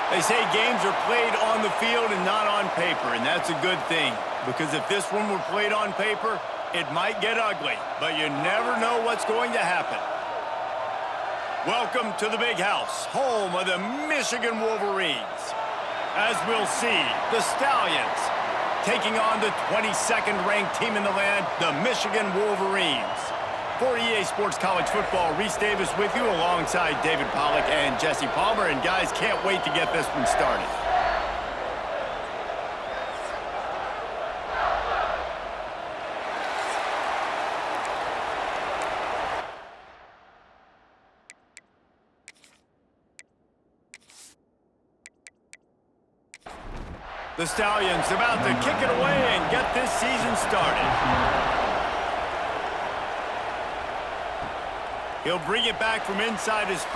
They say games are played on the field and not on paper, and that's a good thing. Because if this one were played on paper, it might get ugly, but you never know what's going to happen. Welcome to the Big House, home of the Michigan Wolverines. As we'll see, the Stallions taking on the 22nd ranked team in the land, the Michigan Wolverines. For EA Sports College Football, Reese Davis with you alongside David Pollack and Jesse Palmer. And guys, can't wait to get this one started. The Stallions about to kick it away and get this season started. He'll bring it back from inside his 5.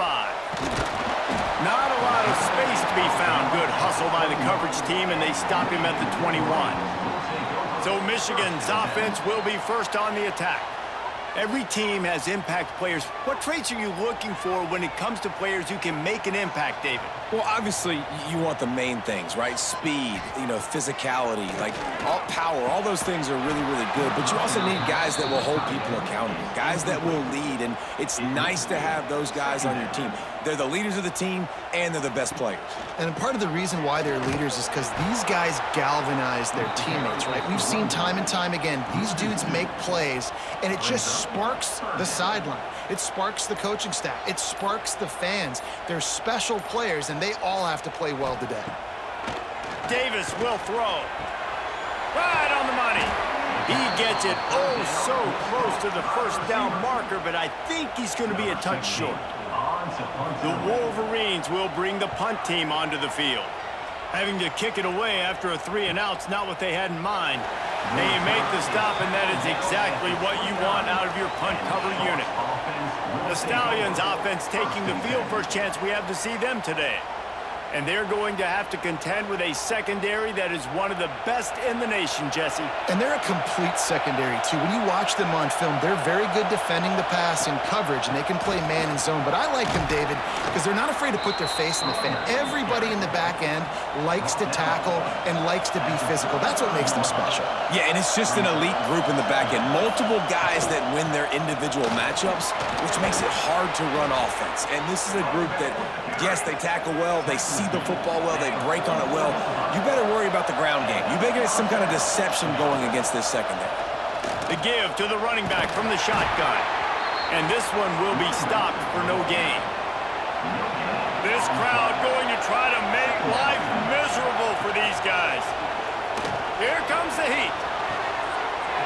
Not a lot of space to be found. Good hustle by the coverage team, and they stop him at the 21. So Michigan's offense will be first on the attack. Every team has impact players. What traits are you looking for when it comes to players who can make an impact, David? Well, obviously, you want the main things, right? Speed, physicality, like all power, all those things are really, really good. But you also need guys that will hold people accountable, guys that will lead, and it's nice to have those guys on your team. They're the leaders of the team, and they're the best players. And part of the reason why they're leaders is because these guys galvanize their teammates, right? We've seen time and time again, these dudes make plays, and it just sparks the sideline. It sparks the coaching staff. It sparks the fans. They're special players, and they all have to play well today. Davis will throw. Right on the money. He gets it so close to the first down marker, but I think he's going to be a touch short. The Wolverines will bring the punt team onto the field. Having to kick it away after a 3-and-out's not what they had in mind. They make the stop, and that is exactly what you want out of your punt cover unit. The Stallions offense taking the field. First chance we have to see them today. And they're going to have to contend with a secondary that is one of the best in the nation, Jesse. And they're a complete secondary, too. When you watch them on film, they're very good defending the pass in coverage, and they can play man and zone. But I like them, David, because they're not afraid to put their face in the fan. Everybody in the back end likes to tackle and likes to be physical. That's what makes them special. Yeah, and it's just an elite group in the back end. Multiple guys that win their individual matchups, which makes it hard to run offense. And this is a group that, yes, they tackle well, they see the football well, they break on it well. You better worry about the ground game. You better get some kind of deception going against this secondary. The give to the running back from the shotgun. And this one will be stopped for no gain. This crowd going to try to make life miserable for these guys. Here comes the heat.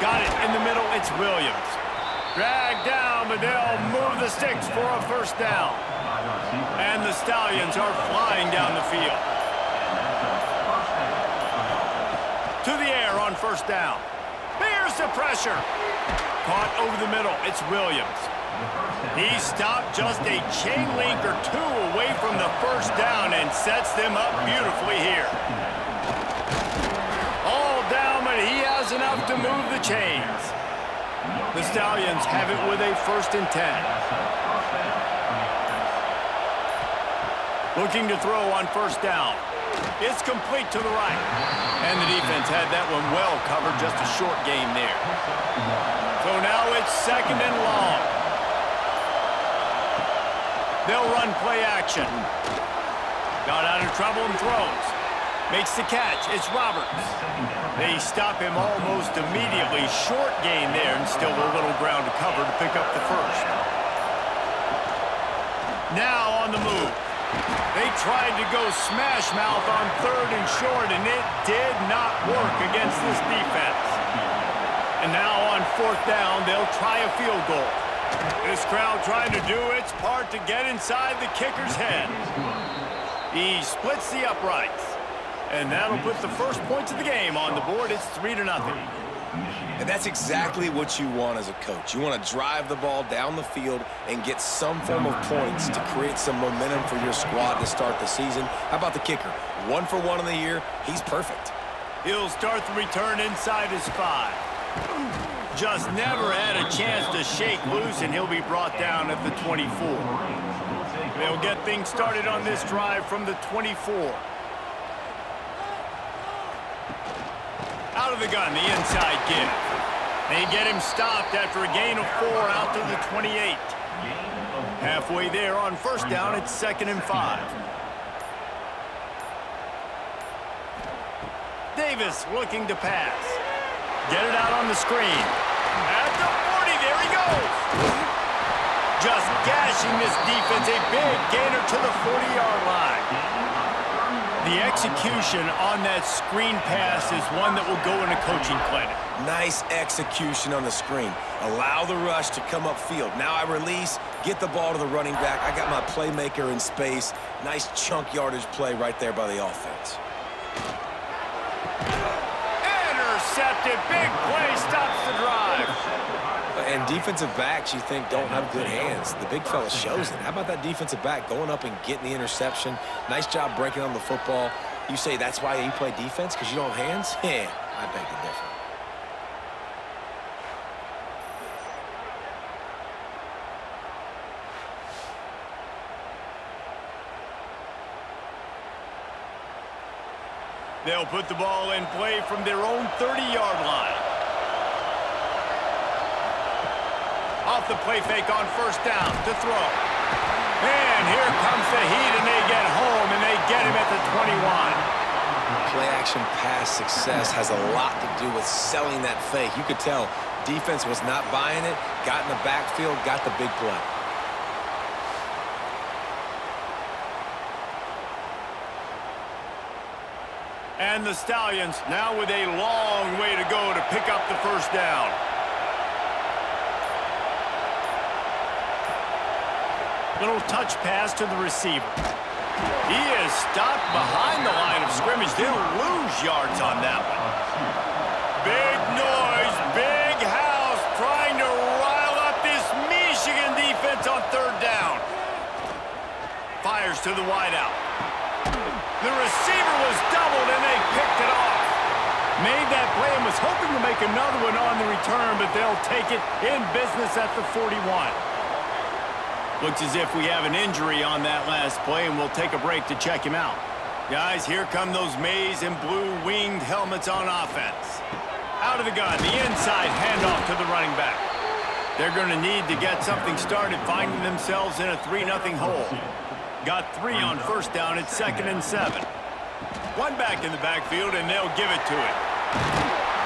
Got it in the middle. It's Williams. Dragged down, but they'll move the sticks for a first down. And the Stallions are flying down the field. To the air on first down. Here's the pressure. Caught over the middle. It's Williams. He stopped just a chain link or two away from the first down and sets them up beautifully here. All down, but he has enough to move the chains. The Stallions have it with a 1st and 10. Looking to throw on first down. It's complete to the right. And the defense had that one well covered, just a short gain there. So now it's 2nd and long. They'll run play action. Got out of trouble and throws. Makes the catch. It's Roberts. They stop him almost immediately. Short gain there, and still a little ground to cover to pick up the first. Now on the move. They tried to go smash mouth on 3rd and short, and it did not work against this defense. And now on 4th down, they'll try a field goal. This crowd trying to do its part to get inside the kicker's head. He splits the uprights. And that'll put the first points of the game on the board. It's 3-0. And that's exactly what you want as a coach. You want to drive the ball down the field and get some form of points to create some momentum for your squad to start the season. How about the kicker? 1 for 1 in the year. He's perfect. He'll start the return inside his 5. Just never had a chance to shake loose, and he'll be brought down at the 24. They'll get things started on this drive from the 24. Out of the gun, the inside give. They get him stopped after a gain of 4 out to the 28. Halfway there on first down, it's 2nd and 5. Davis looking to pass. Get it out on the screen. At the 40, there he goes. Just gashing this defense, a big gainer to the 40-yard line. The execution on that screen pass is one that will go in a coaching clinic. Nice execution on the screen. Allow the rush to come upfield. Now I release, get the ball to the running back. I got my playmaker in space. Nice chunk yardage play right there by the offense. Intercepted. Big play stops the drive. And defensive backs, you think, don't have good hands. The big fella shows it. How about that defensive back going up and getting the interception? Nice job breaking on the football. You say that's why you play defense, because you don't have hands? Yeah, I beg to differ. They'll put the ball in play from their own 30-yard line. Off the play fake on first down to throw. And here comes the heat, and they get home, and they get him at the 21. Play-action pass success has a lot to do with selling that fake. You could tell defense was not buying it, got in the backfield, got the big play. And the Stallions now with a long way to go to pick up the first down. Little touch pass to the receiver. He is stopped behind the line of scrimmage. They'll lose yards on that one. Big noise, big house, trying to rile up this Michigan defense on third down. Fires to the wideout. The receiver was doubled, and they picked it off. Made that play and was hoping to make another one on the return, but they'll take it in business at the 41. Looks as if we have an injury on that last play, and we'll take a break to check him out. Guys, here come those maize and blue winged helmets on offense. Out of the gun, the inside handoff to the running back. They're going to need to get something started, finding themselves in a 3-0 hole. Got 3 on first down at 2nd and 7. One back in the backfield, and they'll give it to it.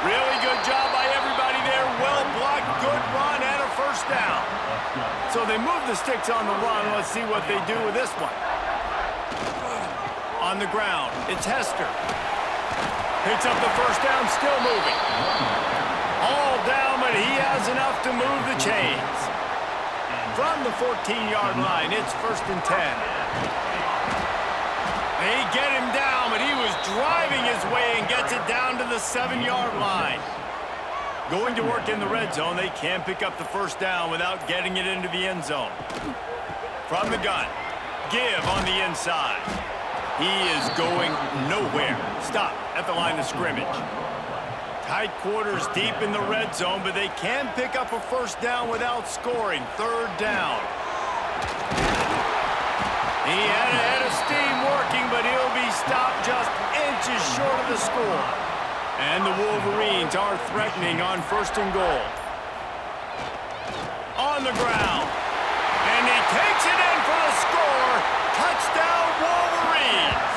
Really good job by everybody there. Well blocked, good run, and a first down. So they move the sticks on the run. Let's see what they do with this one. On the ground, it's Hester. Picks up the first down, still moving. All down, but he has enough to move the chains. From the 14-yard line, it's 1st and 10. They get him down, but he was driving his way and gets it down to the 7-yard line. Going to work in the red zone, they can pick up the first down without getting it into the end zone. From the gun, give on the inside. He is going nowhere. Stop at the line of scrimmage. Tight quarters deep in the red zone, but they can pick up a first down without scoring. 3rd down. He had a head of steam working, but he'll be stopped just inches short of the score. And the Wolverines are threatening on 1st and goal. On the ground. And he takes it in for the score. Touchdown, Wolverines.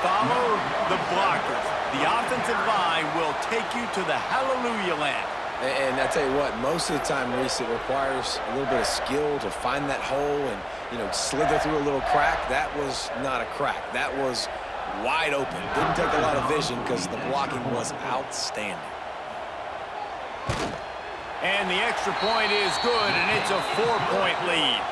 Follow the blockers. The offensive line will take you to the hallelujah land. And I tell you what, most of the time, Reese, it requires a little bit of skill to find that hole and, slither through a little crack. That was not a crack. That was wide open. Didn't take a lot of vision because the blocking was outstanding. And the extra point is good, and it's a 4-point lead.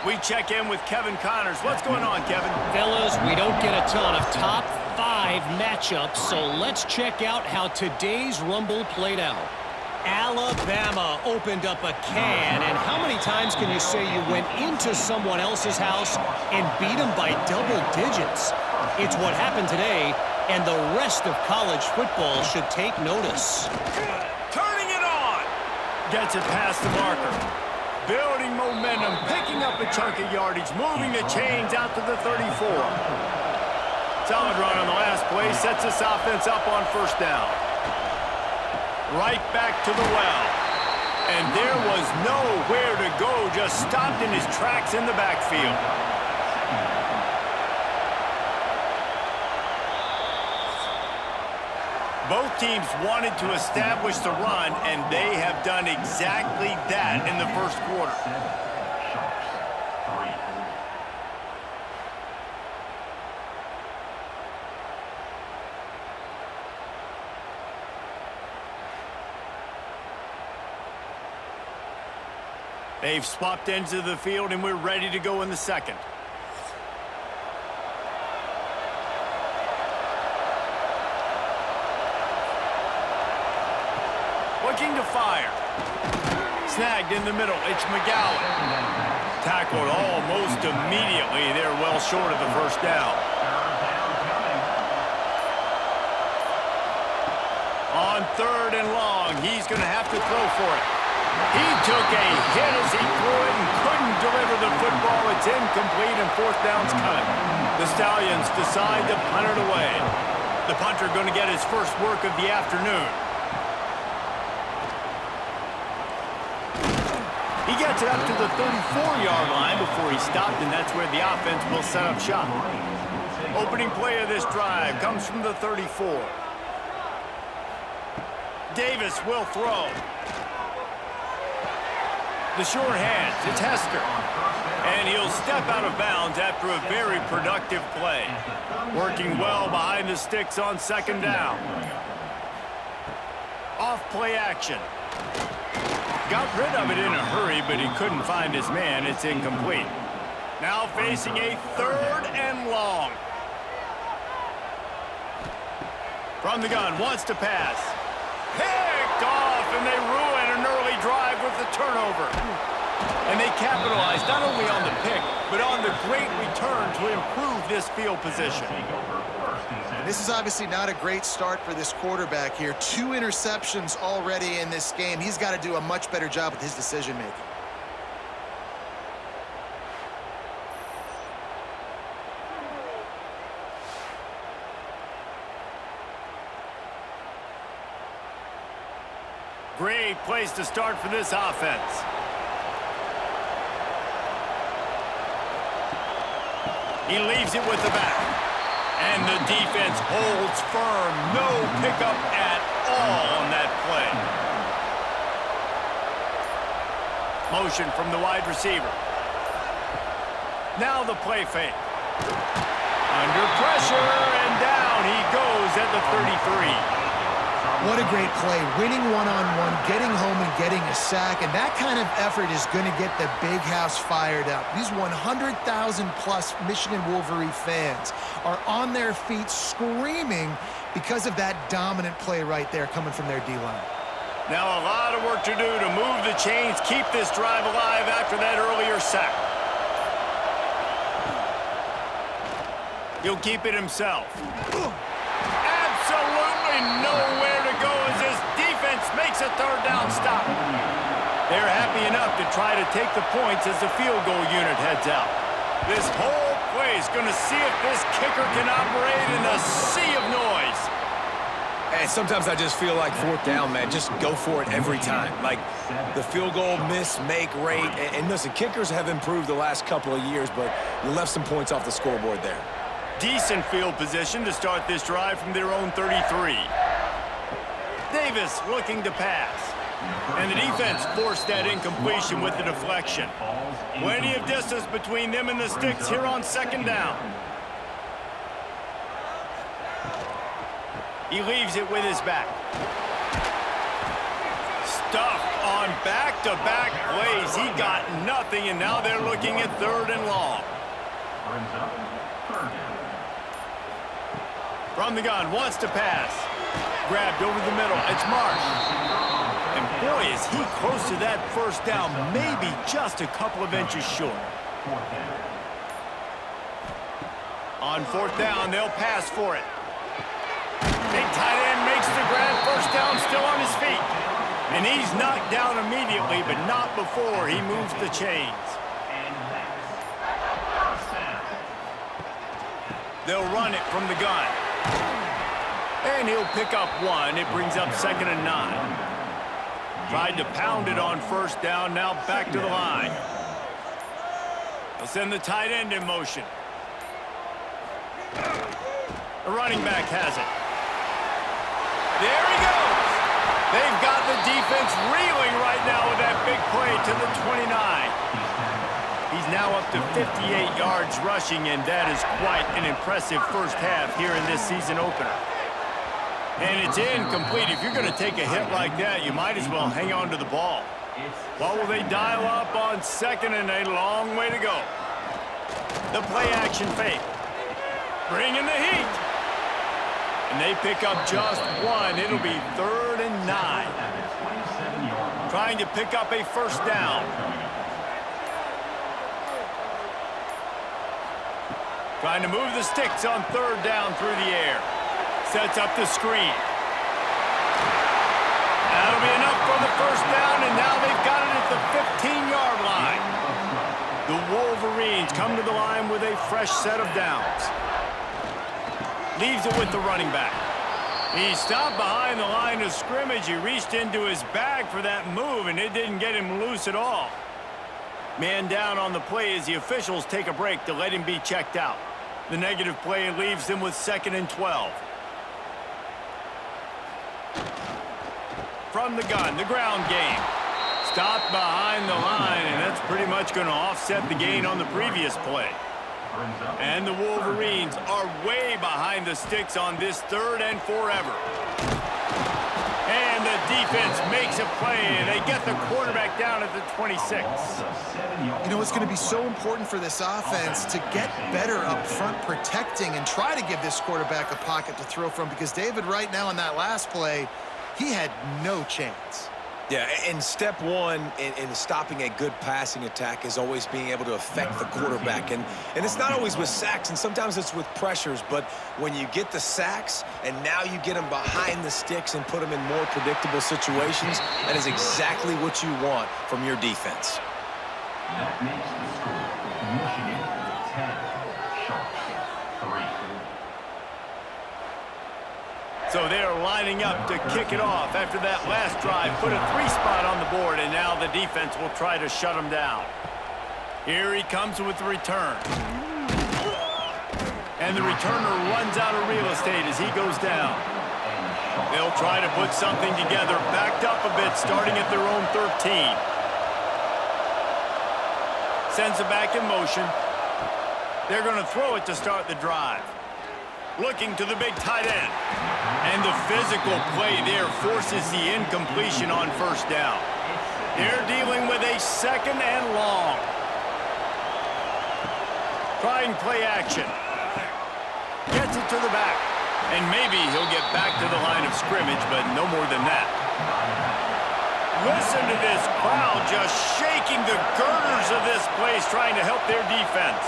We check in with Kevin Connors. What's going on, Kevin? Fellas, we don't get a ton of top 5 matchups, so let's check out how today's Rumble played out. Alabama opened up a can, and how many times can you say you went into someone else's house and beat them by double digits? It's what happened today, and the rest of college football should take notice. Turning it on. Gets it past the marker. Building momentum, picking up a chunk of yardage, moving the chains out to the 34. Solid run on the last play, sets this offense up on first down. Right back to the well. And there was nowhere to go, just stopped in his tracks in the backfield. Both teams wanted to establish the run, and they have done exactly that in the first quarter. They've swapped ends of the field, and we're ready to go in the second. Looking to fire. Snagged in the middle. It's McGowan. Tackled almost immediately. They're well short of the first down. On 3rd and long, he's going to have to throw for it. He took a hit as he threw it and couldn't deliver the football. It's incomplete and 4th down's coming. The Stallions decide to punt it away. The punter going to get his first work of the afternoon. He gets it up to the 34-yard line before he stopped, and that's where the offense will set up shop. Opening play of this drive comes from the 34. Davis will throw. The short hands, it's Hester. And he'll step out of bounds after a very productive play. Working well behind the sticks on 2nd down. Off play action. Got rid of it in a hurry, but he couldn't find his man. It's incomplete. Now facing a 3rd and long. From the gun, wants to pass. Picked off, and they ruin an early drive with the turnover. And they capitalized not only on the pick, but on the great return to improve this field position. And this is obviously not a great start for this quarterback here. 2 interceptions already in this game. He's got to do a much better job with his decision-making. Great place to start for this offense. He leaves it with the back. And the defense holds firm. No pickup at all on that play. Motion from the wide receiver. Now the play fake. Under pressure, and down he goes at the 33. What a great play, winning one-on-one, getting home and getting a sack, and that kind of effort is going to get the big house fired up. These 100,000-plus Michigan Wolverine fans are on their feet screaming because of that dominant play right there coming from their D-line. Now a lot of work to do to move the chains, keep this drive alive after that earlier sack. He'll keep it himself. Absolutely nowhere to go as this defense makes a 3rd down stop. They're happy enough to try to take the points as the field goal unit heads out. This whole play is going to see if this kicker can operate in a sea of noise. And sometimes I just feel like 4th down, man, just go for it every time. Like the field goal miss-make rate. And listen, kickers have improved the last couple of years, but you left some points off the scoreboard there. Decent field position to start this drive from their own 33. Davis looking to pass. And the defense forced that incompletion with the deflection. Plenty of distance between them and the sticks here on 2nd down. He leaves it with his back. Stuffed on back-to-back plays. He got nothing, and now they're looking at 3rd and long. From the gun, wants to pass. Grabbed over the middle. It's Marsh. And boy, is he close to that 1st down, maybe just a couple of inches short. On 4th down, they'll pass for it. Big tight end makes the grab. 1st down, still on his feet. And he's knocked down immediately, but not before he moves the chains. They'll run it from the gun. And he'll pick up one. It brings up 2nd and 9. Tried to pound it on 1st down, now back to the line. They'll send the tight end in motion. The running back has it. There he goes. They've got the defense reeling right now with that big play to the 29. He's now up to 58 yards rushing, and that is quite an impressive first half here in this season opener. And it's incomplete. If you're going to take a hit like that, you might as well hang on to the ball. What will they dial up on 2nd and a long way to go? The play action fake. Bringing the heat. And they pick up just one. It'll be 3rd and 9. Trying to pick up a 1st down. Trying to move the sticks on 3rd down through the air. Sets up the screen. That'll be enough for the 1st down, and now they've got it at the 15-yard line. The Wolverines come to the line with a fresh set of downs. Leaves it with the running back. He stopped behind the line of scrimmage. He reached into his bag for that move, and it didn't get him loose at all. Man down on the play as the officials take a break to let him be checked out. The negative play leaves them with 2nd and 12. From the gun, the ground game. Stopped behind the line, and that's pretty much going to offset the gain on the previous play. And the Wolverines are way behind the sticks on this 3rd and forever. And the defense makes a play, and they get the quarterback down at the 26. You know, it's going to be so important for this offense to get better up front protecting and try to give this quarterback a pocket to throw from, because David, right now in that last play, he had no chance. Yeah, and step one in stopping a good passing attack is always being able to affect the quarterback. And it's not always with sacks, and sometimes it's with pressures. But when you get the sacks and now you get them behind the sticks and put them in more predictable situations, that is exactly what you want from your defense. That makes the score Michigan 10, Sharks 3. So they're lining up to kick it off after that last drive. Put a 3-spot on the board, and now the defense will try to shut them down. Here he comes with the return. And the returner runs out of real estate as he goes down. They'll try to put something together, backed up a bit, starting at their own 13. Sends it back in motion. They're going to throw it to start the drive. Looking to the big tight end. And the physical play there forces the incompletion on 1st down. They're dealing with a 2nd and long. Trying play action. Gets it to the back. And maybe he'll get back to the line of scrimmage, but no more than that. Listen to this crowd just shaking the girders of this place, trying to help their defense.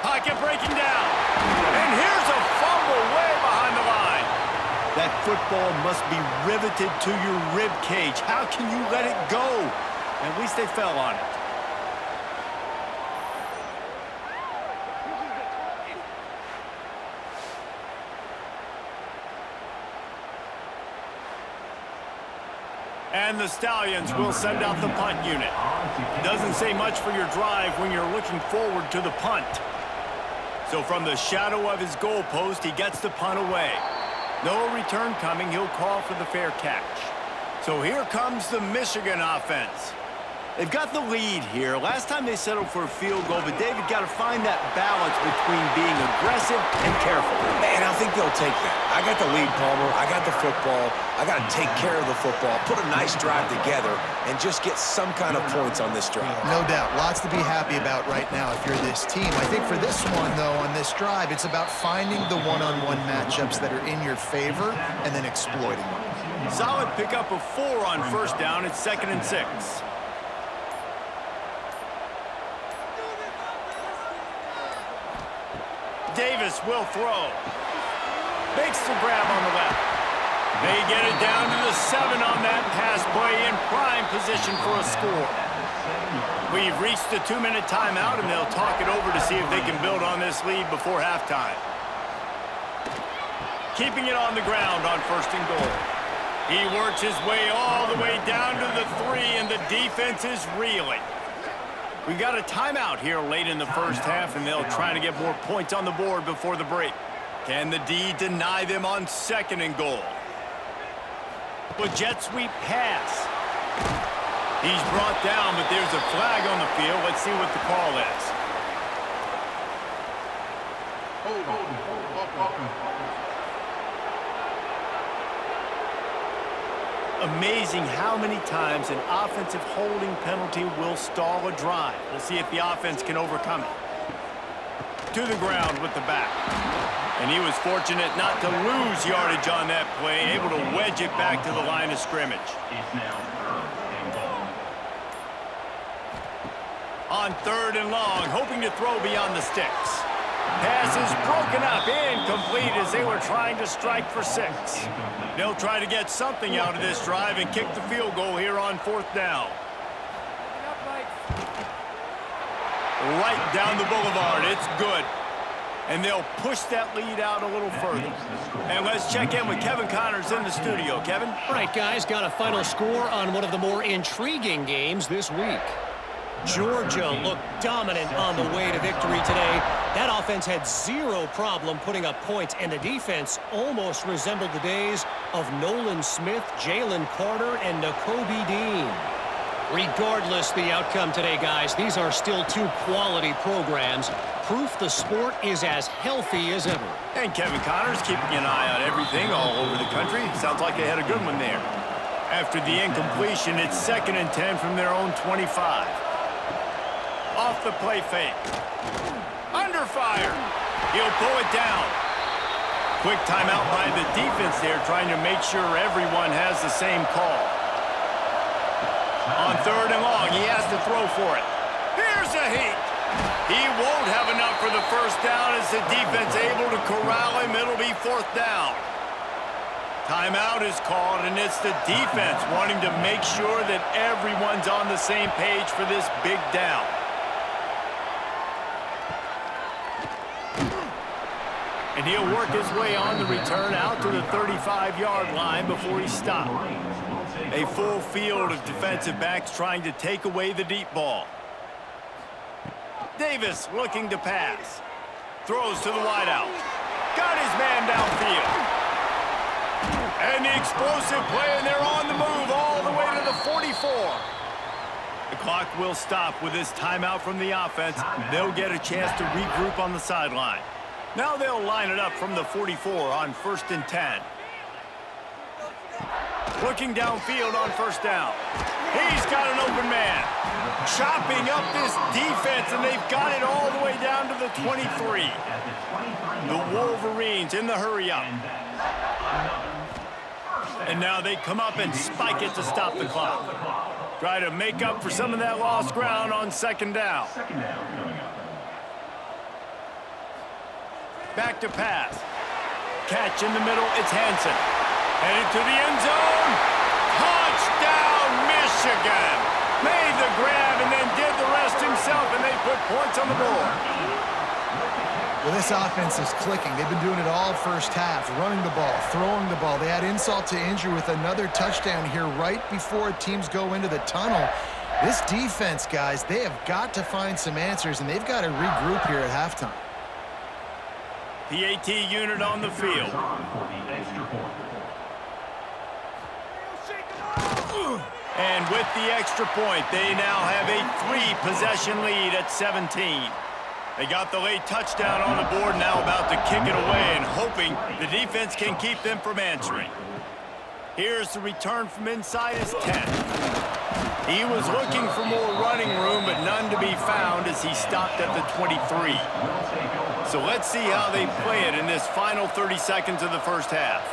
Pocket breaking down. And here's a fumble way behind the line. That football must be riveted to your rib cage. How can you let it go? At least they fell on it. And the Stallions will send out the punt unit. Doesn't say much for your drive when you're looking forward to the punt. So from the shadow of his goalpost, he gets the punt away. No return coming. He'll call for the fair catch. So here comes the Michigan offense. They've got the lead here. Last time they settled for a field goal, but David got to find that balance between being aggressive and careful. And I think they'll take that. I got the lead, Palmer. I got the football. I got to take care of the football, put a nice drive together, and just get some kind of points on this drive. No doubt. Lots to be happy about right now if you're this team. I think for this one, though, on this drive, it's about finding the one-on-one matchups that are in your favor and then exploiting them. Solid pickup of 4 on 1st down. It's 2nd and 6. Davis will throw. Makes the grab on the left. They get it down to the 7 on that pass play in prime position for a score. We've reached the 2-minute timeout, and they'll talk it over to see if they can build on this lead before halftime. Keeping it on the ground on 1st and goal. He works his way all the way down to the 3, and the defense is reeling. We got a timeout here late in the first half, and they'll try to get more points on the board before the break. Can the D deny them on 2nd and goal? A jet sweep pass. He's brought down, but there's a flag on the field. Let's see what the call is. Amazing how many times an offensive holding penalty will stall a drive. We'll see if the offense can overcome it. To the ground with the back. And he was fortunate not to lose yardage on that play, able to wedge it back to the line of scrimmage. It's now 3rd and goal. On 3rd and long, hoping to throw beyond the sticks. Pass is broken up, incomplete as they were trying to strike for 6. They'll try to get something out of this drive and kick the field goal here on 4th down. Right down the boulevard, it's good. And they'll push that lead out a little further. And let's check in with Kevin Connors in the studio. Kevin? All right, guys, got a final score on one of the more intriguing games this week. Georgia looked dominant on the way to victory today. That offense had zero problem putting up points, and the defense almost resembled the days of Nolan Smith, Jalen Carter, and Nakobe Dean. Regardless the outcome today, guys, these are still 2 quality programs. Proof the sport is as healthy as ever. And Kevin Connors keeping an eye on everything all over the country. Sounds like they had a good one there. After the incompletion, it's 2nd and 10 from their own 25. Off the play fake. Under fire. He'll pull it down. Quick timeout by the defense there, trying to make sure everyone has the same call. On 3rd and long, he has to throw for it. Here's a heat. He won't have enough for the 1st down as the defense able to corral him. It'll be 4th down. Timeout is called, and it's the defense wanting to make sure that everyone's on the same page for this big down. And he'll work his way on the return out to the 35-yard line before he's stopped. A full field of defensive backs trying to take away the deep ball. Davis looking to pass. Throws to the wideout. Got his man downfield. And the explosive play, and they're on the move all the way to the 44. The clock will stop with this timeout from the offense. They'll get a chance to regroup on the sideline. Now they'll line it up from the 44 on 1st and 10. Looking downfield on 1st down. He's got an open man. Chopping up this defense, and they've got it all the way down to the 23. The Wolverines in the hurry-up. And now they come up and spike it to stop the clock. Try to make up for some of that lost ground on 2nd down. Back to pass. Catch in the middle, it's Hansen. Headed to the end zone. Touchdown, Michigan. Made the grab and then did the rest himself, and they put points on the board. Well, this offense is clicking. They've been doing it all 1st half, running the ball, throwing the ball. They had insult to injury with another touchdown here right before teams go into the tunnel. This defense, guys, they have got to find some answers, and they've got to regroup here at halftime. PAT unit on the field. And with the extra point, they now have a 3-possession lead at 17. They got the late touchdown on the board, now about to kick it away and hoping the defense can keep them from answering. Here's the return from inside his 10. He was looking for more running room, but none to be found as he stopped at the 23. So let's see how they play it in this final 30 seconds of the 1st half.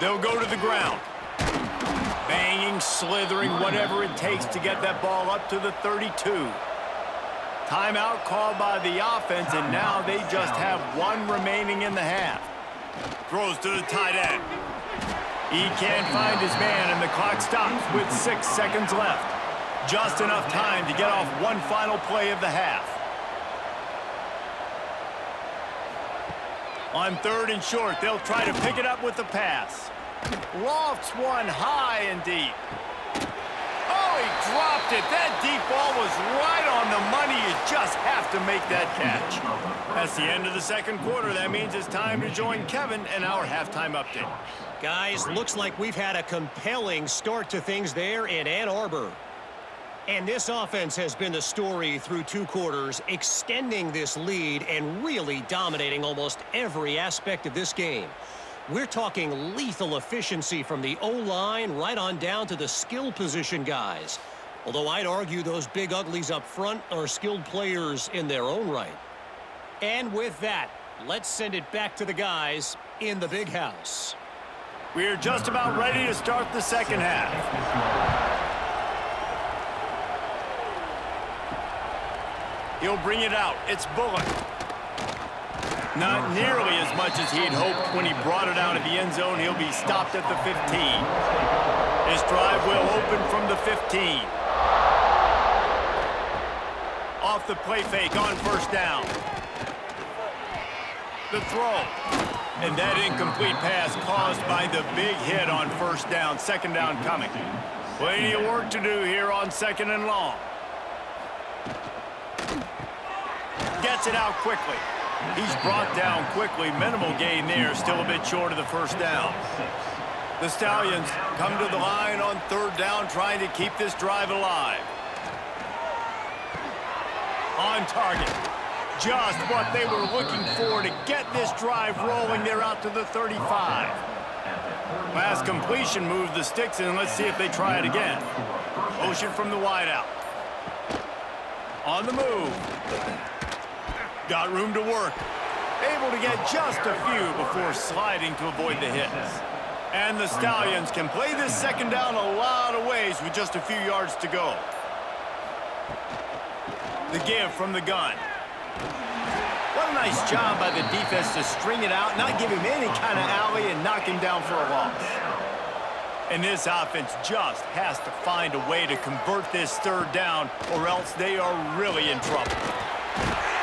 They'll go to the ground. Banging, slithering, whatever it takes to get that ball up to the 32. Timeout called by the offense, and now they just have 1 remaining in the half. Throws to the tight end. He can't find his man, and the clock stops with 6 seconds left. Just enough time to get off one final play of the half. On 3rd and short, they'll try to pick it up with the pass. Lofts one high and deep. Oh, he dropped it. That deep ball was right on the money. You just have to make that catch. That's the end of the second quarter. That means it's time to join Kevin and our halftime update. Guys, looks like we've had a compelling start to things there in Ann Arbor. And this offense has been the story through 2 quarters, extending this lead and really dominating almost every aspect of this game. We're talking lethal efficiency from the O-line right on down to the skill position guys. Although I'd argue those big uglies up front are skilled players in their own right. And with that, let's send it back to the guys in the big house. We're just about ready to start the second half. He'll bring it out. It's Bullock. Not nearly as much as he'd hoped when he brought it out of the end zone. He'll be stopped at the 15. This drive will open from the 15. Off the play fake on 1st down. The throw. And that incomplete pass caused by the big hit on 1st down. 2nd down coming. Plenty of work to do here on 2nd and long. Gets it out quickly. He's brought down quickly. Minimal gain there. Still a bit short of the 1st down. The Stallions come to the line on 3rd down, trying to keep this drive alive. On target. Just what they were looking for to get this drive rolling. They're out to the 35. Last completion moved the sticks in. Let's see if they try it again. Motion from the wideout. On the move. Got room to work. Able to get just a few before sliding to avoid the hits. And the Stallions can play this 2nd down a lot of ways with just a few yards to go. The give from the gun. What a nice job by the defense to string it out, not give him any kind of alley, and knock him down for a loss. And this offense just has to find a way to convert this 3rd down, or else they are really in trouble.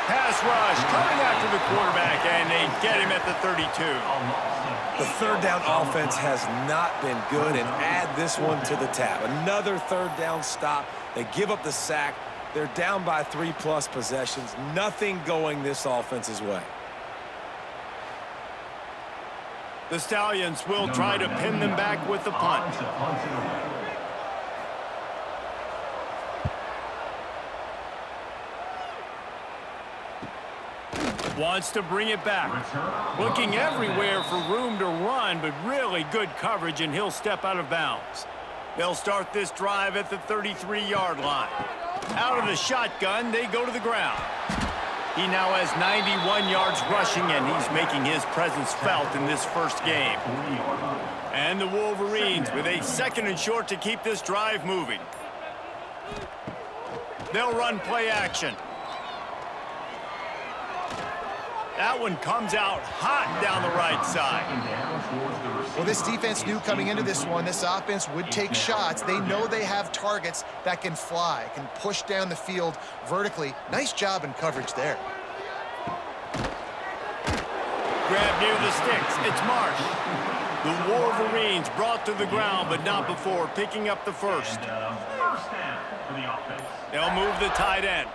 Pass rush coming after the quarterback, and they get him at the 32. The 3rd down offense has not been good, and add this one to the tab. Another 3rd down stop. They give up the sack. They're down by 3+ possessions. Nothing going this offense's way. The Stallions will try to pin them back with the punt. Wants to bring it back. Looking everywhere for room to run, but really good coverage, and he'll step out of bounds. They'll start this drive at the 33-yard line. Out of the shotgun, they go to the ground. He now has 91 yards rushing, and he's making his presence felt in this first game. And the Wolverines with a 2nd and short to keep this drive moving. They'll run play action. That one comes out hot down the right side. Well, this defense knew coming into this one, this offense would take shots. They know they have targets that can fly, can push down the field vertically. Nice job in coverage there. Grab near the sticks. It's Marsh. The Wolverines brought to the ground, but not before picking up the 1st. They'll move the tight end.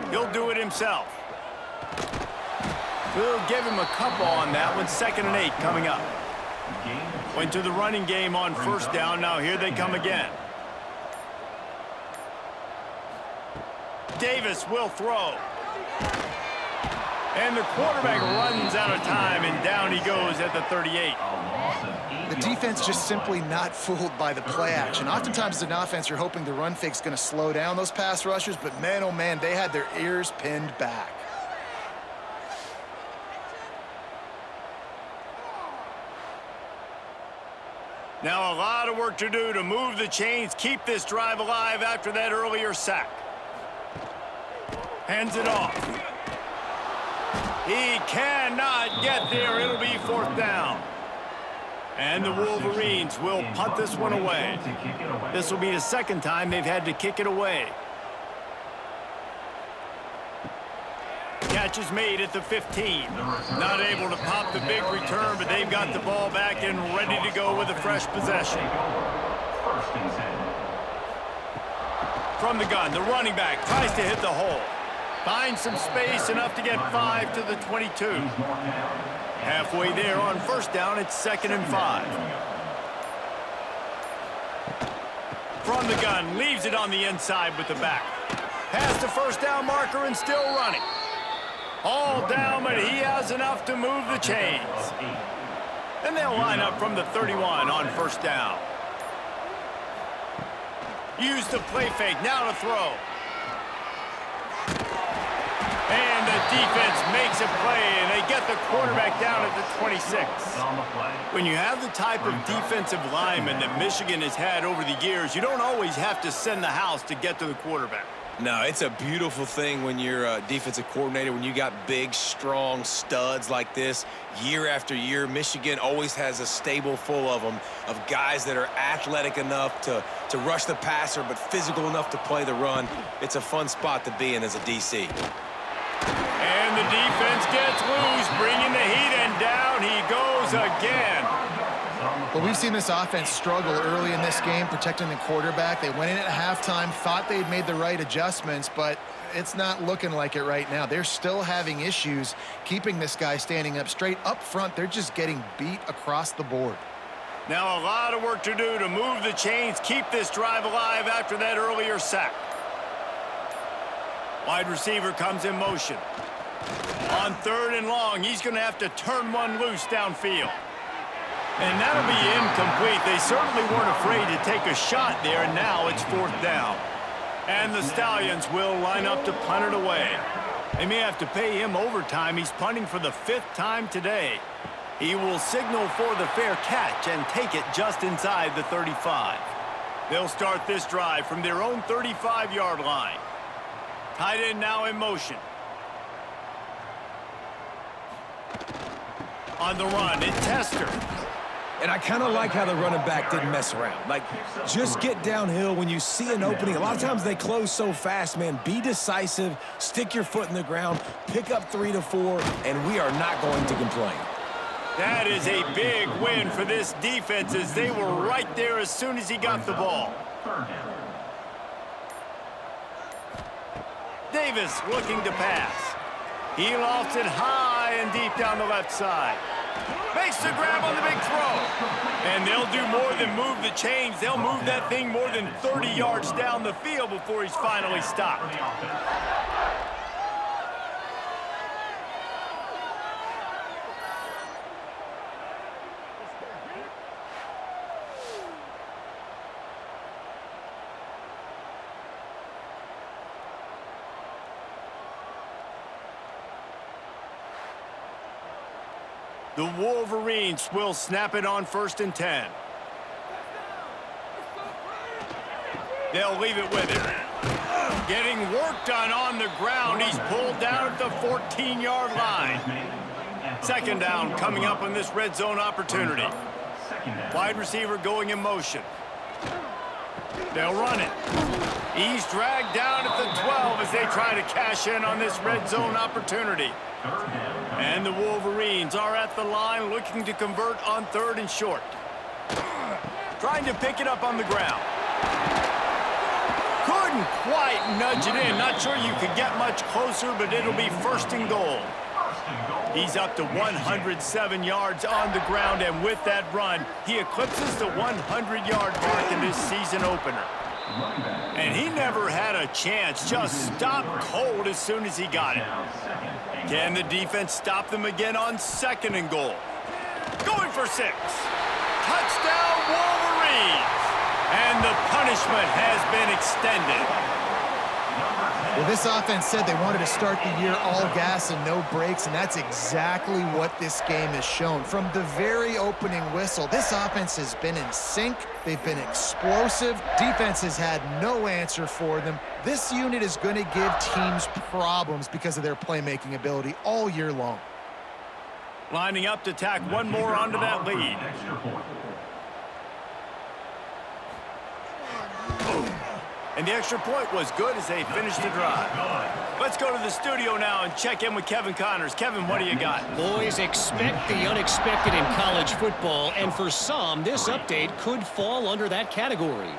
He'll do it himself. We'll give him a couple on that one. 2nd and 8 coming up. Went to the running game on 1st down. Now here they come again. Davis will throw. And the quarterback runs out of time, and down he goes at the 38. The defense just simply not fooled by the play action. Oftentimes as an offense, you're hoping the run fake's going to slow down those pass rushers, but man, oh man, they had their ears pinned back. Now a lot of work to do to move the chains, keep this drive alive after that earlier sack. Hands it off. He cannot get there. It'll be 4th down. And the Wolverines will punt this one away. This will be the 2nd time they've had to kick it away. Catch is made at the 15. Not able to pop the big return, but they've got the ball back and ready to go with a fresh possession. From the gun, the running back tries to hit the hole. Finds some space, enough to get 5 to the 22. Halfway there on 1st down, it's 2nd and 5. From the gun, leaves it on the inside with the back. Past the 1st down marker and still running. All down, but he has enough to move the chains. And they'll line up from the 31 on 1st down. Use the play fake, now to throw. And the defense makes a play, and they get the quarterback down at the 26. When you have the type of defensive lineman that Michigan has had over the years, you don't always have to send the house to get to the quarterback. No, it's a beautiful thing when you're a defensive coordinator, when you got big, strong studs like this. Year after year, Michigan always has a stable full of them, of guys that are athletic enough to rush the passer, but physical enough to play the run. It's a fun spot to be in as a DC. And the defense gets loose, bringing the heat, and down he goes again. Well, we've seen this offense struggle early in this game, protecting the quarterback. They went in at halftime, thought they'd made the right adjustments, but it's not looking like it right now. They're still having issues keeping this guy standing up straight. Up front, they're just getting beat across the board. Now a lot of work to do to move the chains, keep this drive alive after that earlier sack. Wide receiver comes in motion. On 3rd and long, he's going to have to turn one loose downfield. And that'll be incomplete. They certainly weren't afraid to take a shot there, and now it's 4th down. And the Stallions will line up to punt it away. They may have to pay him overtime. He's punting for the 5th time today. He will signal for the fair catch and take it just inside the 35. They'll start this drive from their own 35-yard line. Tight end now in motion. On the run, it's Tester. And I kind of like how the running back didn't mess around. Like, just get downhill when you see an opening. A lot of times they close so fast, man. Be decisive, stick your foot in the ground, pick up 3 to 4, and we are not going to complain. That is a big win for this defense as they were right there as soon as he got the ball. Davis looking to pass. He lofts it high and deep down the left side. Makes the grab on the big throw. And they'll do more than move the chains. They'll move that thing more than 30 yards down the field before he's finally stopped. The Wolverines will snap it on 1st and 10. They'll leave it with him. Getting work done on the ground. He's pulled down at the 14-yard line. 2nd down coming up on this red zone opportunity. Wide receiver going in motion. They'll run it. He's dragged down at the 12 as they try to cash in on this red zone opportunity. And the Wolverines are at the line looking to convert on 3rd and short. Trying to pick it up on the ground. Couldn't quite nudge it in. Not sure you could get much closer, but it'll be 1st and goal. He's up to 107 yards on the ground, and with that run, he eclipses the 100-yard mark in this season opener. And he never had a chance, just stopped cold as soon as he got it. Can the defense stop them again on 2nd and goal? Going for 6. Touchdown, Wolverines! And the punishment has been extended. Well, this offense said they wanted to start the year all gas and no brakes, and that's exactly what this game has shown. From the very opening whistle, this offense has been in sync. They've been explosive. Defense has had no answer for them. This unit is going to give teams problems because of their playmaking ability all year long. Lining up to tack one more onto that lead. And the extra point was good as they finished the drive. Let's go to the studio now and check in with Kevin Connors. Kevin, what do you got? Boys, expect the unexpected in college football, and for some, this update could fall under that category.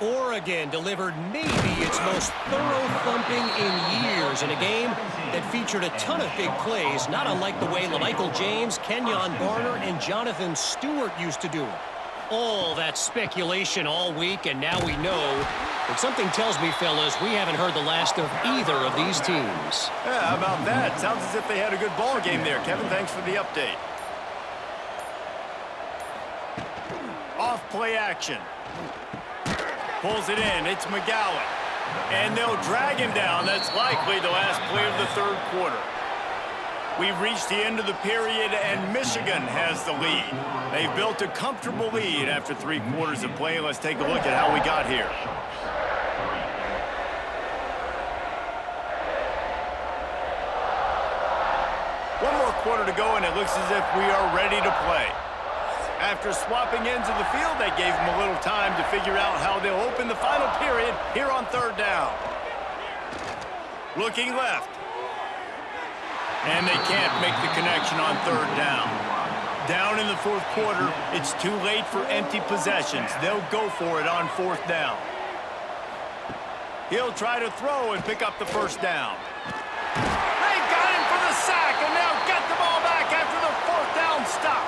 Oregon delivered maybe its most thorough thumping in years in a game that featured a ton of big plays, not unlike the way LaMichael James, Kenyon Barner, and Jonathan Stewart used to do it. All that speculation all week, and now we know. But something tells me, fellas, we haven't heard the last of either of these teams. Yeah, how about that? Sounds as if they had a good ball game there. Kevin, thanks for the update. Off play action. Pulls it in. It's McGowan. And they'll drag him down. That's likely the last play of the third quarter. We've reached the end of the period, and Michigan has the lead. They've built a comfortable lead after 3 quarters of play. Let's take a look at how we got here. One more quarter to go, and it looks as if we are ready to play. After swapping ends of the field, they gave them a little time to figure out how they'll open the final period here on third down. Looking left. And they can't make the connection on third down. Down in the fourth quarter, it's too late for empty possessions. They'll go for it on fourth down. He'll try to throw and pick up the first down. They've got him for the sack, and they'll get the ball back after the fourth down stop.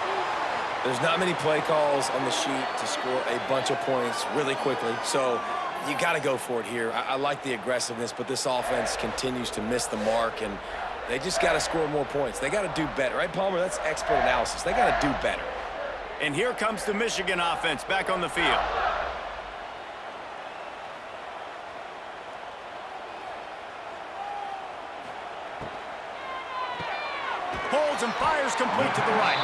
There's not many play calls on the sheet to score a bunch of points really quickly, so you got to go for it here. I like the aggressiveness, but this offense continues to miss the mark, and they just got to score more points. They got to do better, right, Palmer? That's expert analysis. They got to do better. And here comes the Michigan offense back on the field. Pulls and fires complete to the right.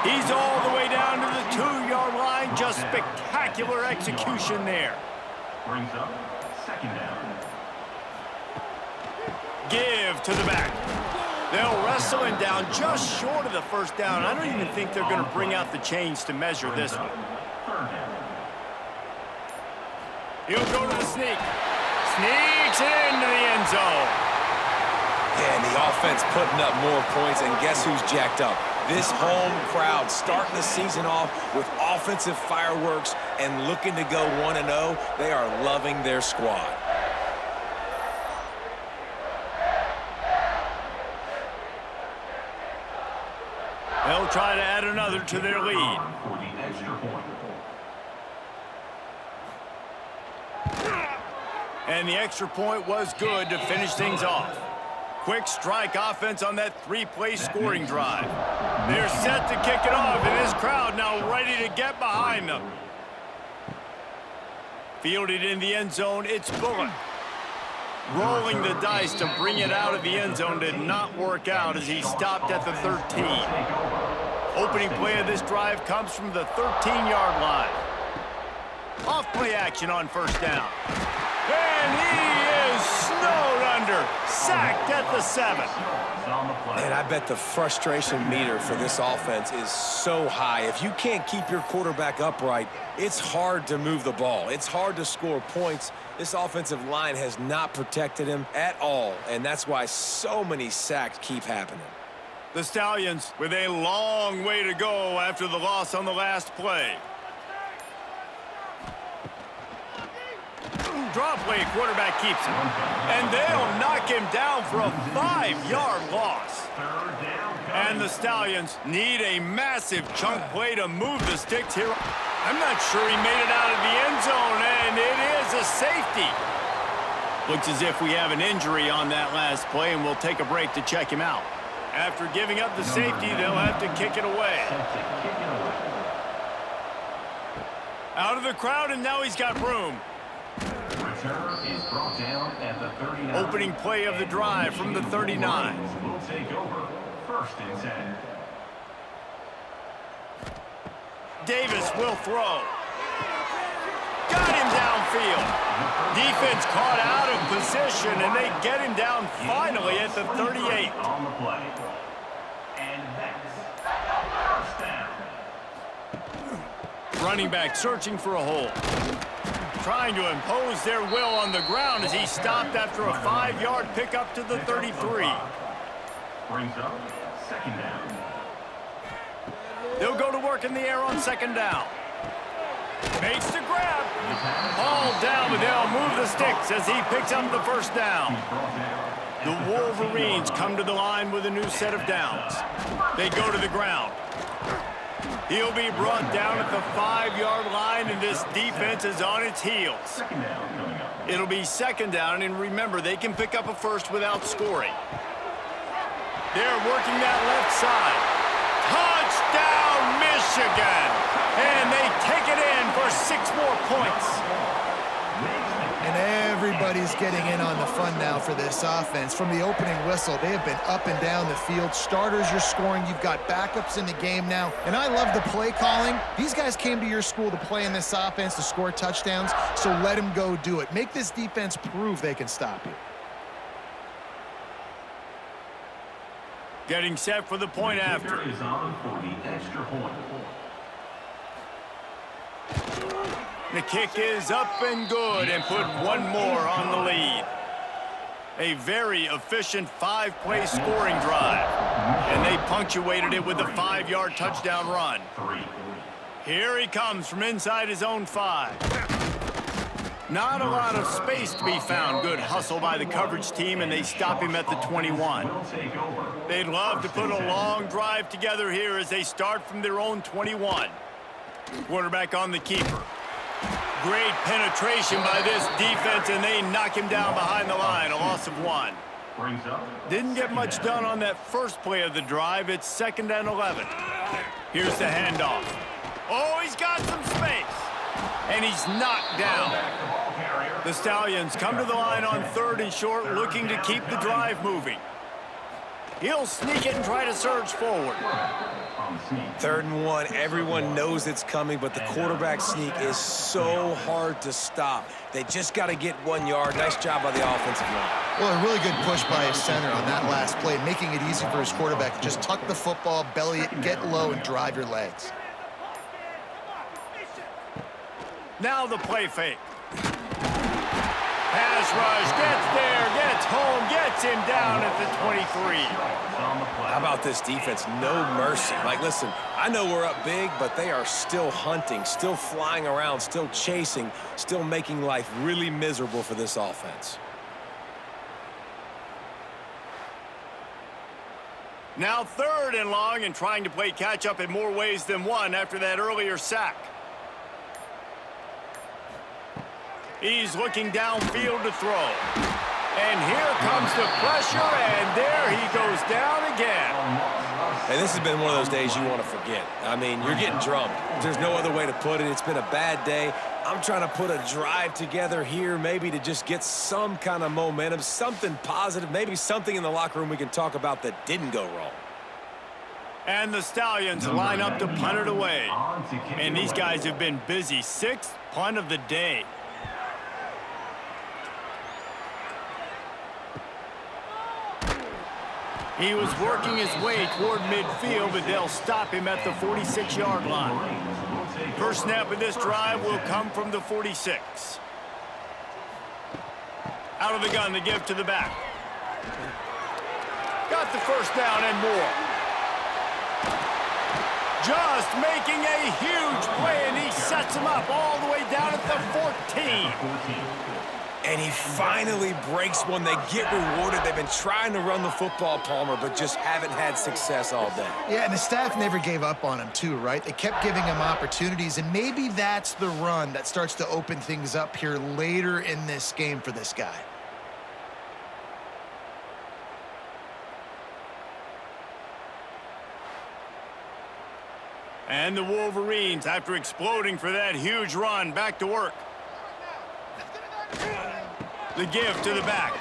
He's all the way down to the 2-yard line. Just spectacular execution there. Brings up second down. Give to the back. They'll wrestle him down just short of the first down. I don't even think they're going to bring out the chains to measure this one. He'll go to the sneak. Sneaks into the end zone. Yeah, and the offense putting up more points, and guess who's jacked up? This home crowd starting the season off with offensive fireworks and looking to go 1-0. They are loving their squad. They'll try to add another to their lead. For the extra point. And the extra point was good to finish things off. Quick strike offense on that 3-play scoring drive. They're set to kick it off, and this crowd now ready to get behind them. Fielded in the end zone, it's Bullock. Rolling the dice to bring it out of the end zone did not work out as he stopped at the 13. Opening play of this drive comes from the 13-yard line. Off play action on first down. And he is snowed under, sacked at the 7. And I bet the frustration meter for this offense is so high. If you can't keep your quarterback upright, it's hard to move the ball. It's hard to score points. This offensive line has not protected him at all, and that's why so many sacks keep happening. The Stallions with a long way to go after the loss on the last play. Draw play, quarterback keeps him. And they'll knock him down for a 5-yard loss. And the Stallions need a massive chunk play to move the sticks here. I'm not sure he made it out of the end zone, and it is a safety. Looks as if we have an injury on that last play, and we'll take a break to check him out. After giving up the safety, they'll have to kick it away. Out of the crowd, and now he's got room. return is brought down at the 39. Opening play of the drive from the 39. Will take over. 1st and 10. Davis will throw. Got him downfield. Defense caught out of position, and they get him down finally at the 38. On the play. And that's 1st down. Running back searching for a hole. Trying to impose their will on the ground as he stopped after a 5-yard pickup to the 33. Brings up 2nd down. They'll go to work in the air on 2nd down. Makes the grab. All down, but they'll move the sticks as he picks up the 1st down. The Wolverines come to the line with a new set of downs. They go to the ground. He'll be brought down at the 5-yard line, and this defense is on its heels. 2nd down coming up. It'll be 2nd down, and remember, they can pick up a first without scoring. They're working that left side. Touchdown, Michigan! And they take it in for 6 more points. And everybody's getting in on the fun now for this offense. From the opening whistle, they have been up and down the field. Starters are scoring. You've got backups in the game now. And I love the play calling. These guys came to your school to play in this offense to score touchdowns, so let them go do it. Make this defense prove they can stop you. Getting set for the point after. Kicker is on for the extra point. The kick is up and good and put one more on the lead. A very efficient 5-play scoring drive. And they punctuated it with a 5-yard touchdown run. 3. Here he comes from inside his own 5. Not a lot of space to be found. Good hustle by the coverage team, and they stop him at the 21. Will take over. They'd love to put a long drive together here as they start from their own 21. Quarterback on the keeper. Great penetration by this defense, and they knock him down behind the line, a loss of 1. Brings up. Didn't get much done on that first play of the drive. It's 2nd and 11. Here's the handoff. Oh, he's got some space. And he's knocked down. The Stallions come to the line on 3rd and short, looking to keep the drive moving. He'll sneak it and try to surge forward. 3rd and 1, everyone knows it's coming, but the quarterback sneak is so hard to stop. They just got to get 1 yard. Nice job by the offensive line. Well, a really good push by his center on that last play, making it easy for his quarterback to just tuck the football, belly it, get low, and drive your legs. Now the play fake. Pass rush, gets there, gets home, gets him down at the 23. How about this defense? No mercy. Like, listen, I know we're up big, but they are still hunting, still flying around, still chasing, still making life really miserable for this offense. Now 3rd and long, and trying to play catch-up in more ways than one after that earlier sack. He's looking downfield to throw. And here comes the pressure, and there he goes down again. And this has been one of those days you want to forget. I mean, you're getting drummed. There's no other way to put it. It's been a bad day. I'm trying to put a drive together here, maybe to just get some kind of momentum, something positive, maybe something in the locker room we can talk about that didn't go wrong. And the Stallions line up to punt it away. And these guys have been busy. 6th punt of the day. He was working his way toward midfield, but they'll stop him at the 46-yard line. First snap of this drive will come from the 46. Out of the gun to give to the back. Got the 1st down and more. Just making a huge play, and he sets him up all the way down at the 14. And he finally breaks one. They get rewarded. They've been trying to run the football, Palmer, but just haven't had success all day. Yeah, and the staff never gave up on him, too, right? They kept giving him opportunities, and maybe that's the run that starts to open things up here later in this game for this guy. And the Wolverines, after exploding for that huge run, back to work. The give to the back.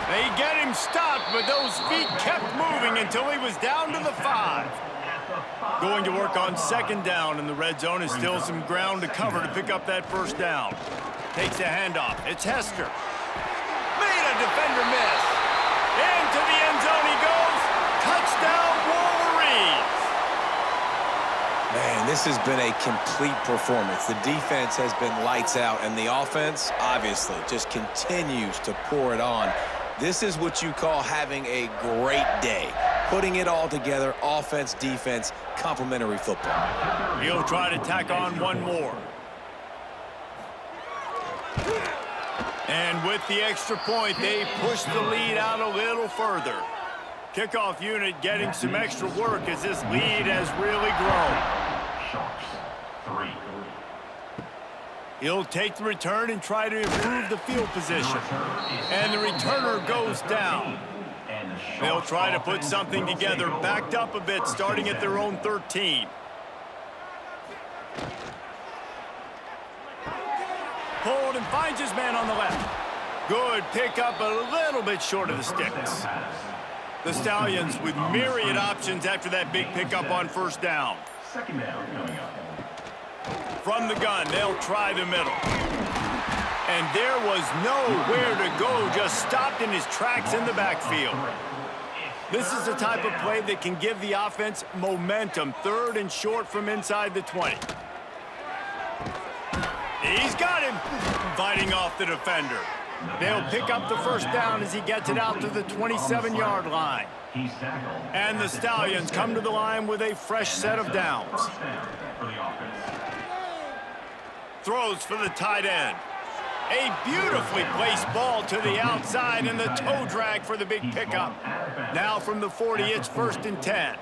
They get him stopped, but those feet kept moving until he was down to the 5. Going to work on second down, and the red zone is still some ground to cover to pick up that first down. Takes a handoff. It's Hester. Made a defender miss. Into the end zone he goes. Touchdown, Wolverines. Man, this has been a complete performance. The defense has been lights out, and the offense, obviously, just continues to pour it on. This is what you call having a great day. Putting it all together, offense, defense, complementary football. He'll try to tack on one more. And with the extra point, they push the lead out a little further. Kickoff unit getting some extra work as this lead has really grown. Sharks, 3. He'll take the return and try to improve the field position. And the returner goes down. They'll try to put something together, backed up a bit, starting at their own 13. Hold and finds his man on the left. Good pickup, a little bit short of the sticks. The Stallions with myriad options after that big pickup on first down. Second down coming up. From the gun, they'll try the middle. And there was nowhere to go, just stopped in his tracks in the backfield. This is the type of play that can give the offense momentum. Third and short from inside the 20. He's got him. Fighting off the defender. They'll pick up the first down as he gets it out to the 27-yard line. He's tackled. And the Stallions come to the line with a fresh set of downs. First down for the offense. Throws for the tight end. A beautifully placed ball to the outside and the toe drag for the big pickup. Now from the 40, it's 1st and 10.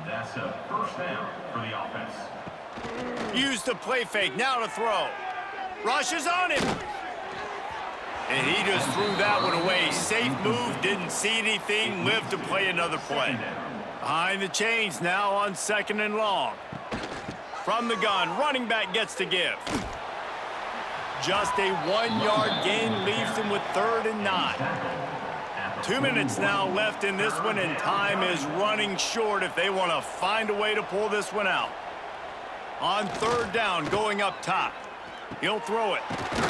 That's a first down for the offense. Use the play fake, now to throw. Rushes on him. And he just threw that one away. Safe move, didn't see anything, lived to play another play. Behind the chains now on 2nd and long. From the gun, running back gets to give. Just a 1-yard gain leaves him with 3rd and 9. 2 minutes now left in this one, and time is running short if they want to find a way to pull this one out. On 3rd down, going up top. He'll throw it.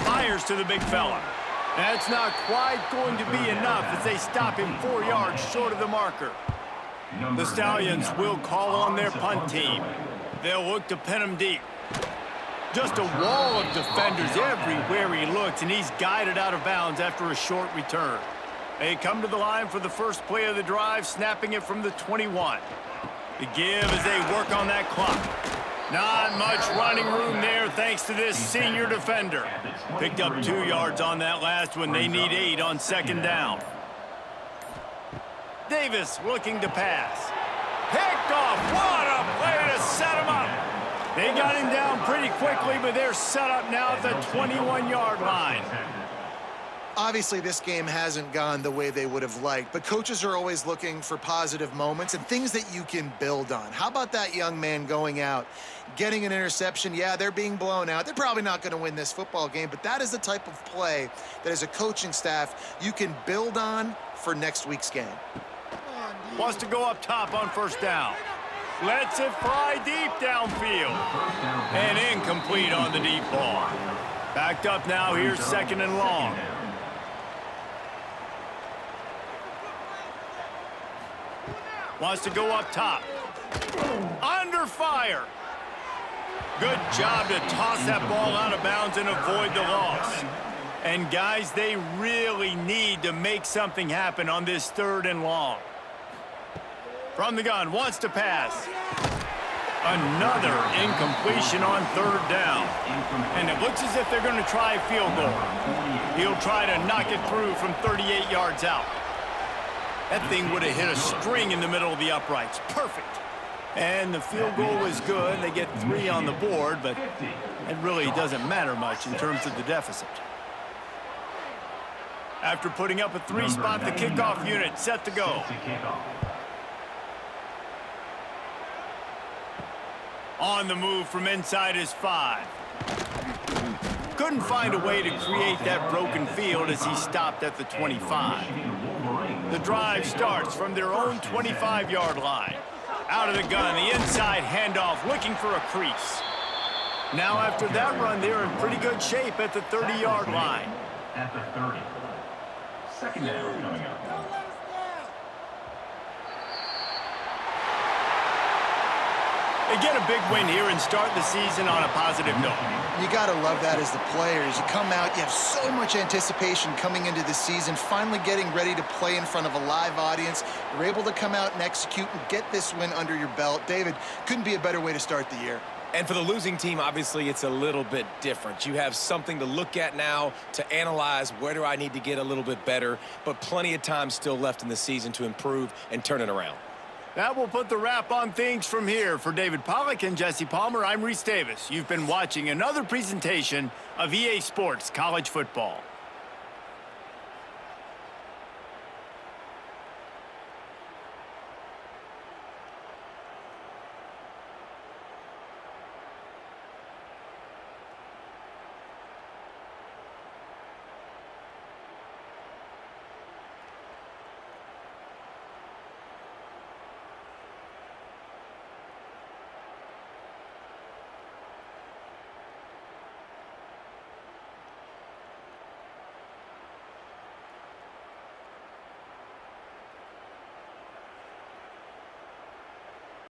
Fires to the big fella. That's not quite going to be enough as they stop him 4 yards short of the marker. The Stallions will call on their punt team. They'll look to pin him deep. Just a wall of defenders everywhere he looks, and he's guided out of bounds after a short return. They come to the line for the first play of the drive, snapping it from the 21. The give as they work on that clock. Not much running room there thanks to this senior defender. Picked up 2 yards on that last one. They need 8 on 2nd down. Davis looking to pass. Picked off. What a play to set him up. They got him down pretty quickly, but they're set up now at the 21-yard line. Obviously, this game hasn't gone the way they would have liked, but coaches are always looking for positive moments and things that you can build on. How about that young man going out, getting an interception? Yeah, they're being blown out. They're probably not going to win this football game, but that is the type of play that as a coaching staff you can build on for next week's game. Wants to go up top on first down. Lets it fly deep downfield. And incomplete on the deep ball. Backed up now, here's 2nd and long. Wants to go up top. Under fire. Good job to toss that ball out of bounds and avoid the loss. And guys, they really need to make something happen on this 3rd and long. From the gun, wants to pass. Another incompletion on 3rd down. And it looks as if they're going to try a field goal. He'll try to knock it through from 38 yards out. That thing would have hit a string in the middle of the uprights. Perfect. And the field goal was good. They get 3 on the board, but it really doesn't matter much in terms of the deficit. After putting up a 3 spot, the kickoff unit set to go. On the move from inside his 5. Couldn't find a way to create that broken field as he stopped at the 25. The drive starts from their own 25-yard line. Out of the gun, the inside handoff, looking for a crease. Now after that run, they're in pretty good shape at the 30-yard line. At the 30. Second down coming up. They get a big win here and start the season on a positive note. You got to love that as the players. You come out, you have so much anticipation coming into the season, finally getting ready to play in front of a live audience. You're able to come out and execute and get this win under your belt. David, couldn't be a better way to start the year. And for the losing team, obviously, it's a little bit different. You have something to look at now to analyze where do I need to get a little bit better, but plenty of time still left in the season to improve and turn it around. That will put the wrap on things from here. For David Pollack and Jesse Palmer, I'm Reese Davis. You've been watching another presentation of EA Sports College Football.